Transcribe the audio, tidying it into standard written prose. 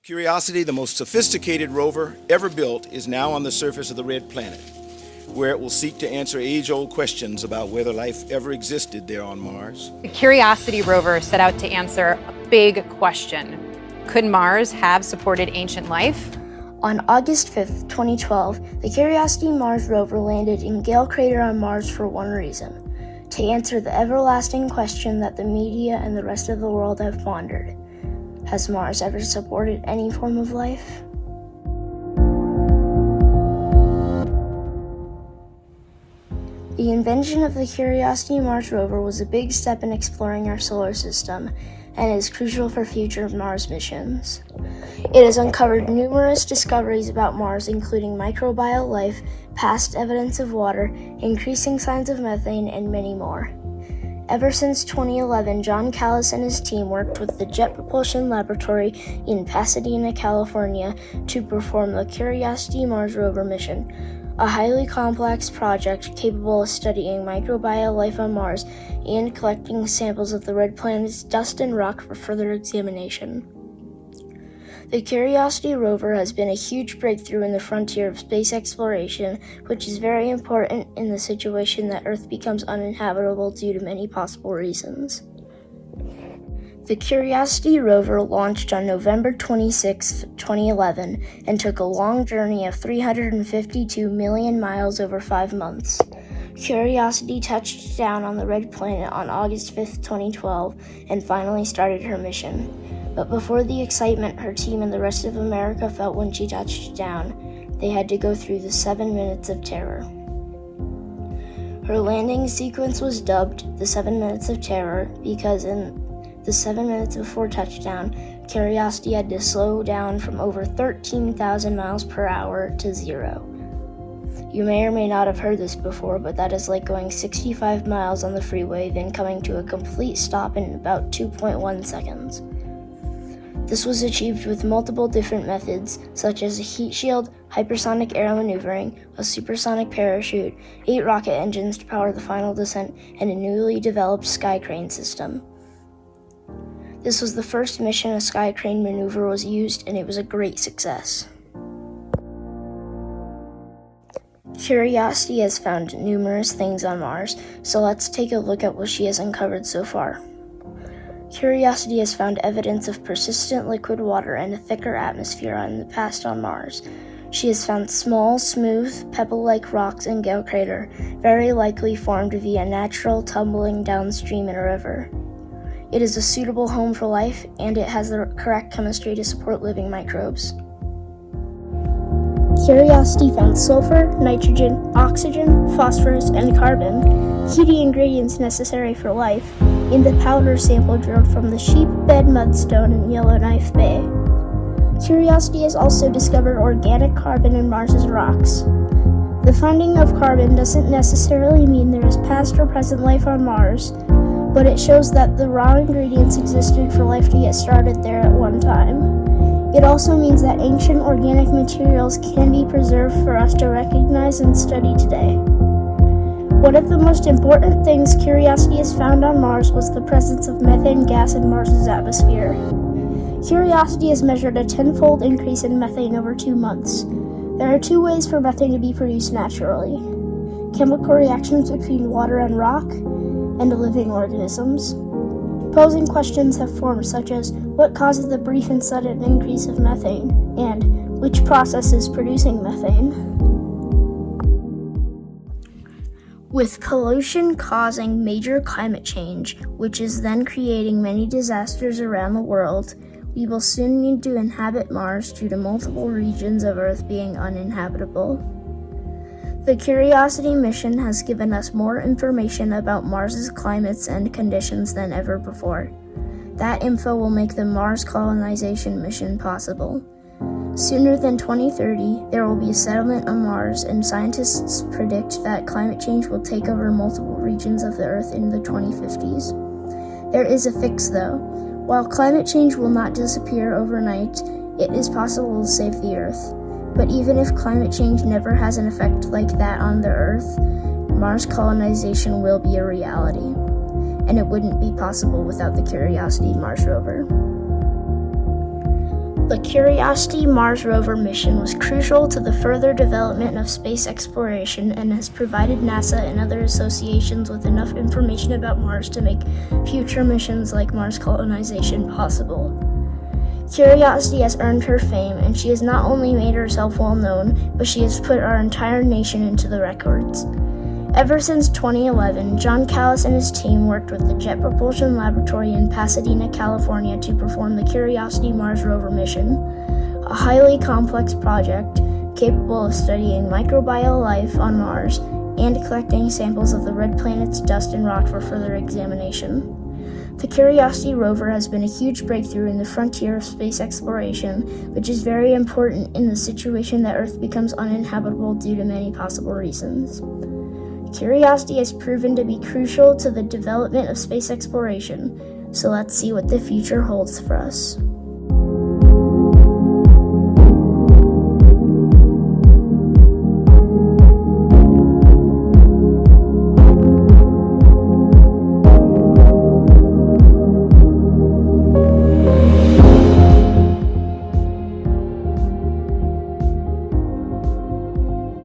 Curiosity, the most sophisticated rover ever built, is now on the surface of the Red Planet, where it will seek to answer age-old questions about whether life ever existed there on Mars. The Curiosity rover set out to answer a big question. Could Mars have supported ancient life? On August 5th, 2012, the Curiosity Mars rover landed in Gale Crater on Mars for one reason: to answer the everlasting question that the media and the rest of the world have pondered. Has Mars ever supported any form of life? The invention of the Curiosity Mars rover was a big step in exploring our solar system and is crucial for future Mars missions. It has uncovered numerous discoveries about Mars, including microbial life, past evidence of water, increasing signs of methane, and many more. Ever since 2011, John Callis and his team worked with the Jet Propulsion Laboratory in Pasadena, California, to perform the Curiosity Mars rover mission, a highly complex project capable of studying microbial life on Mars and collecting samples of the red planet's dust and rock for further examination. The Curiosity rover has been a huge breakthrough in the frontier of space exploration, which is very important in the situation that Earth becomes uninhabitable due to many possible reasons. The Curiosity rover launched on November 26, 2011, and took a long journey of 352 million miles over 5 months. Curiosity touched down on the red planet on August 5, 2012, and finally started her mission. But before the excitement her team and the rest of America felt when she touched down, they had to go through the 7 minutes of terror. Her landing sequence was dubbed the 7 minutes of terror because in the 7 minutes before touchdown, Curiosity had to slow down from over 13,000 miles per hour to 0. You may or may not have heard this before, but that is like going 65 miles on the freeway, then coming to a complete stop in about 2.1 seconds. This was achieved with multiple different methods, such as a heat shield, hypersonic aero maneuvering, a supersonic parachute, 8 rocket engines to power the final descent, and a newly developed sky crane system. This was the first mission a sky crane maneuver was used, and it was a great success. Curiosity has found numerous things on Mars, so let's take a look at what she has uncovered so far. Curiosity has found evidence of persistent liquid water and a thicker atmosphere in the past on Mars. She has found small, smooth, pebble-like rocks in Gale Crater, very likely formed via natural tumbling downstream in a river. It is a suitable home for life, and it has the correct chemistry to support living microbes. Curiosity found sulfur, nitrogen, oxygen, phosphorus, and carbon, key ingredients necessary for life, in the powder sample drilled from the Sheepbed Mudstone in Yellowknife Bay. Curiosity has also discovered organic carbon in Mars's rocks. The finding of carbon doesn't necessarily mean there is past or present life on Mars, but it shows that the raw ingredients existed for life to get started there at one time. It also means that ancient organic materials can be preserved for us to recognize and study today. One of the most important things Curiosity has found on Mars was the presence of methane gas in Mars's atmosphere. Curiosity has measured a 10-fold increase in methane over 2 months. There are 2 ways for methane to be produced naturally: chemical reactions between water and rock, and living organisms. Posing questions have formed such as, what causes the brief and sudden increase of methane, and which process is producing methane? With pollution causing major climate change, which is then creating many disasters around the world, we will soon need to inhabit Mars due to multiple regions of Earth being uninhabitable. The Curiosity mission has given us more information about Mars's climates and conditions than ever before. That info will make the Mars colonization mission possible. Sooner than 2030, there will be a settlement on Mars, and scientists predict that climate change will take over multiple regions of the Earth in the 2050s. There is a fix, though. While climate change will not disappear overnight, it is possible to save the Earth. But even if climate change never has an effect like that on the Earth, Mars colonization will be a reality, and it wouldn't be possible without the Curiosity Mars rover. The Curiosity Mars rover mission was crucial to the further development of space exploration and has provided NASA and other associations with enough information about Mars to make future missions like Mars colonization possible. Curiosity has earned her fame, and she has not only made herself well known, but she has put our entire nation into the records. Ever since 2011, John Callis and his team worked with the Jet Propulsion Laboratory in Pasadena, California to perform the Curiosity Mars rover mission, a highly complex project capable of studying microbial life on Mars and collecting samples of the red planet's dust and rock for further examination. The Curiosity rover has been a huge breakthrough in the frontier of space exploration, which is very important in the situation that Earth becomes uninhabitable due to many possible reasons. Curiosity has proven to be crucial to the development of space exploration, so let's see what the future holds for us.